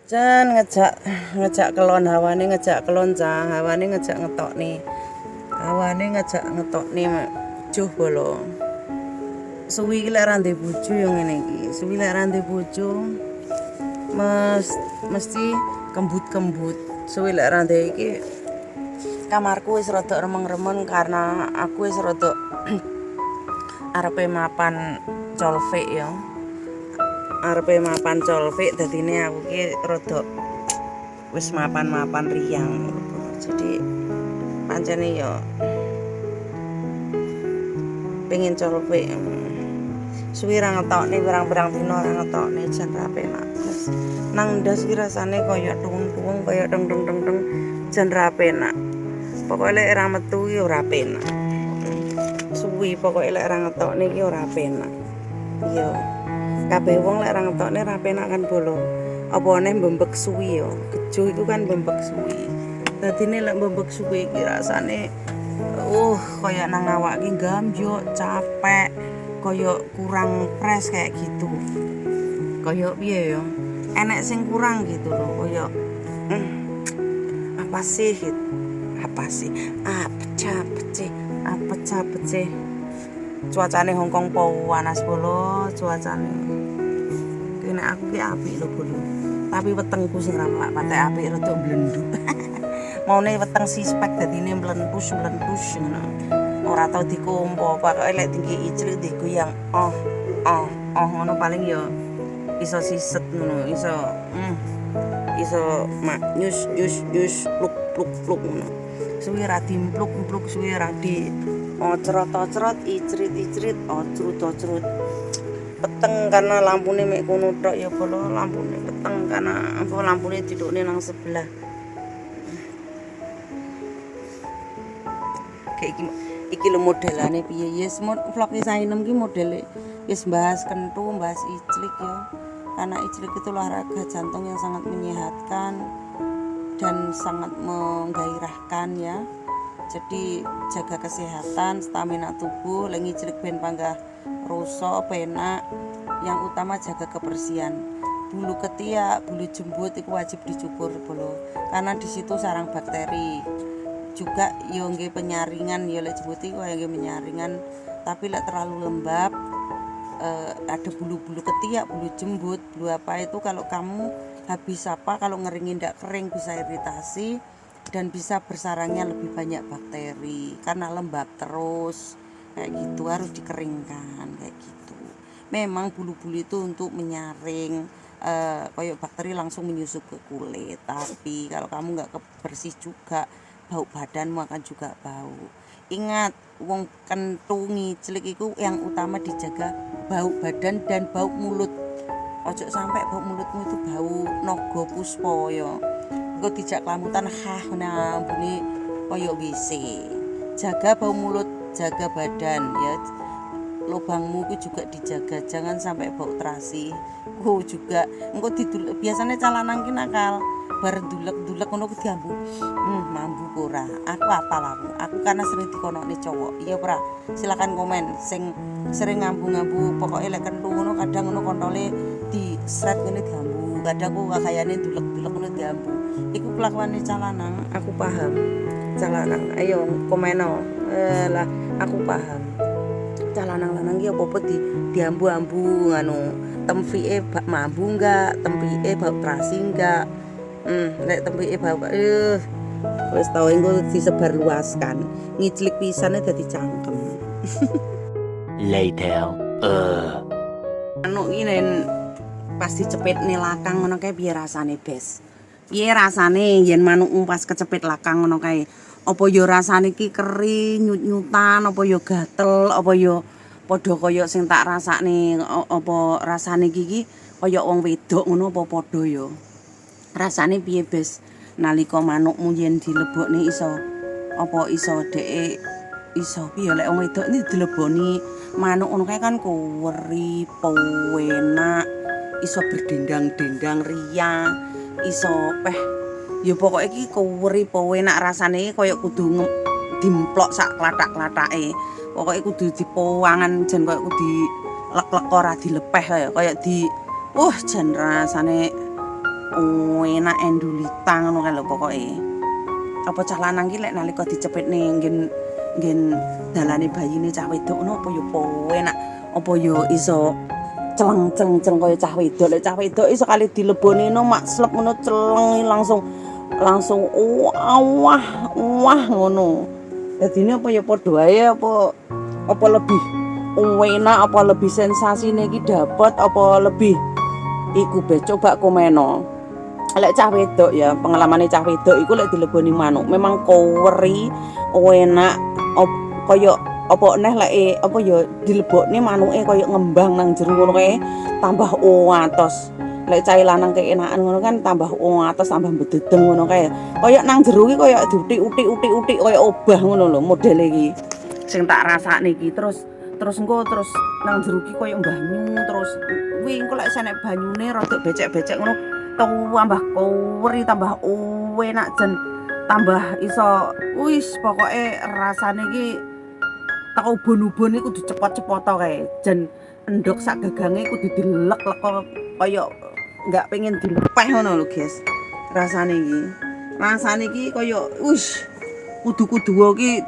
Jan ngejak ngejak kelon hawane ngejak kelon cah hawane ngejak ngetokne juh bolo suwi iki lek ra ndek bojo yo ngene iki suwi lek ra ndek bojo mesti kembut-kembut suwi lek ra ndek iki kamarku wis rada remeng-remen karena aku wis rada arepe mapan colfik ya arepe mapan colfik dadine aku ki rada wis mapan-mapan riyang jadi pancene ya pengen colfik suwi ra ngetokne pirang-pirang dina ra ngetokne jan ra penak nang ndas ki rasane kaya tuwung-tuwung kaya deng-deng jan ra penak pokoke lek ra metu ki ora penak suwi pokoke lek ra ngetokne ki ora penak iya kabeh wong lek ra ngetokne ra penak kan bolo apa neh mbembek suwi ya kejo itu kan mbembek suwi dadine lek mbembek suwi iki rasane kaya nang awak ki gambyok capek kaya kurang fresh kayak gitu kaya piye ya enek sing kurang gitu loh kaya apa sih cuacane Hongkong panas bolo cuacane kene aku ki apik lho bolo tapi wetengku sing ra patek apik rada blenduk maune weteng sispek dadine mlentus ngono ora tau dikompo pokoke lek tinggi iclik digoyang ngono paling ya iso siset ngono iso mak nyus pluk ngono suwi ra dimpluk suwi ra di ocrot icrit ocrut peteng karena lampune mek kono tok ya bolo lampune peteng karena apa lampune didukne nang sebelah kayak iki lho modelane piye yes vlog Sainem ki modele wis bahas kentu bahas iclik ya karena iclik itu olahraga jantung yang sangat menyehatkan dan sangat menggairahkan ya jadi jaga kesehatan stamina tubuh lagi iclik ben panggah rasa penak yang utama jaga kebersihan bulu ketiak bulu jembut itu wajib dicukur bolo karena di situ sarang bakteri juga yo nggih penyaringan yo lek jembut iku nggih menyaringan tapi lek terlalu lembab ada bulu-bulu ketiak, bulu jembut, bulu apa itu kalau kamu habis apa kalau ngeringin ndak kering bisa iritasi dan bisa bersarangnya lebih banyak bakteri karena lembab terus kayak gitu harus dikeringkan kayak gitu. Memang bulu-bulu itu untuk menyaring kayak bakteri langsung menyusup ke kulit tapi kalau kamu nggak bersih juga bau badanmu akan juga bau. Ingat, wong kentu ngiclik itu yang utama dijaga bau badan dan bau mulut. Ojo sampai bau mulutmu itu bau naga puspa ya. Engko dijak kelamutan nambune kaya WC. Jaga bau mulut, jaga badan ya. Lubangmu itu juga dijaga, jangan sampai bau terasi. Juga engko didulek biasanya calanang ki nakal. Bar dulek-dulek ngono ku diambu. Mambu ora. Aku apal aku karena sering dikonokne cowok. Iya ora? Silakan komen sing sering ngambu-ngambu pokoke lek kentu ngono kadang ngono kontole di sret ngene diambu. Kadang ku kayane dulek-dulek ngono diambu. Iku kelakuane calanang, aku paham. Calanang, ayo komeno. Lah aku paham. Calanang-lanang ki apa-apa diambu-ambu ngono. Tempike bak mambu enggak, tempike bau terasi enggak. Nek tempike bau wis tau engko disebarluaskan. Ngiclik pisane dadi cangkem. Later. Anu iki nen pas dicepitne lakang ngono kae piye rasane, Bes? Piye rasane yen manukmu pas kecepit lakang ngono kae? Apa ya rasane iki kering, nyut-nyutan, apa ya gatel, apa ya padha kaya sing tak rasakne apa rasane iki kaya wong wedok ngono apa padha ya? Rasane piye, Bes? Nalika manukmu yen dilebokne iso dheke iso piye lek wong wedok iki dileboni manuk ngono kae kan kuweri, penak, iso berdendang-dendang ria, iso ya pokoke iki kuweri penak rasane kaya kudu dimplok sak klathak-klathake. Pokoke kudu dipowangan jan kaya kudu lek-lek ora dilepeh kaya di jan rasane enak endulita ngono kae lho pokoke. Apa cah lanang ki lek nalika dicepitne nggen dalane bayine cah wedok ngono apa ya enak. Apa ya iso celeng kaya cah wedok. Lek cah wedok iso kali dileboni no mak slep ngono celeng langsung wah ngono. Dadine apa ya padha wae apa lebih enak apa lebih sensasine iki dapet apa lebih iku be coba komeno. Lek cah wedok ya pengalamane cah wedok iku lek dileboni manuk memang koweri enak kaya apa neh lek apa ya dilebokne manuke kaya ngembang nang jero ngono kae tambah atos. Lek cah lanang keenakan ngono kan tambah atos tambah bededeng ngono kae. Kaya nang jero ki kaya diutik-utik kaya obah ngono lho modele iki. Sing tak rasakne iki terus nang jero ki kaya banyu terus kuwi engko lek senek banyune rada becek-becek ngono tambah koweri tambah enak jen tambah iso wis pokoke rasane iki tak ubun-ubun iku kudu cepot-cepot kae. Jan endhog sak gagange kudu dilek-lek kaya enggak pengen dilepeh ngono lho, guys. Rasane iki kaya wis kudu-kudu iki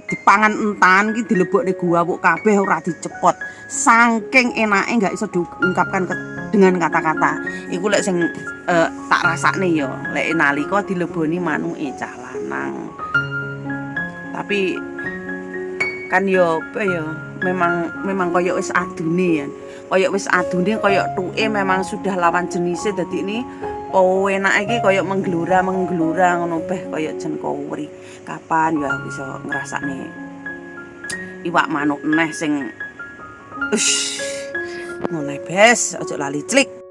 dipangan entan iki dilebokne gawuk kabeh ora dicepot. Saking enake enggak iso diungkapkan dengan kata-kata. Iku lek sing tak rasakne ya, lek nalika dileboni manuke cah lanang. Tapi kan yo apa ya memang kaya wis adune ya. Kaya wis adune kaya tuke memang sudah lawan jenise dadi ini enake iki kaya menggelora ngono beh kaya jen kowri. Kapan ya bisa ngrasakne iwak manuk neh sing ngono bes aja lali clik.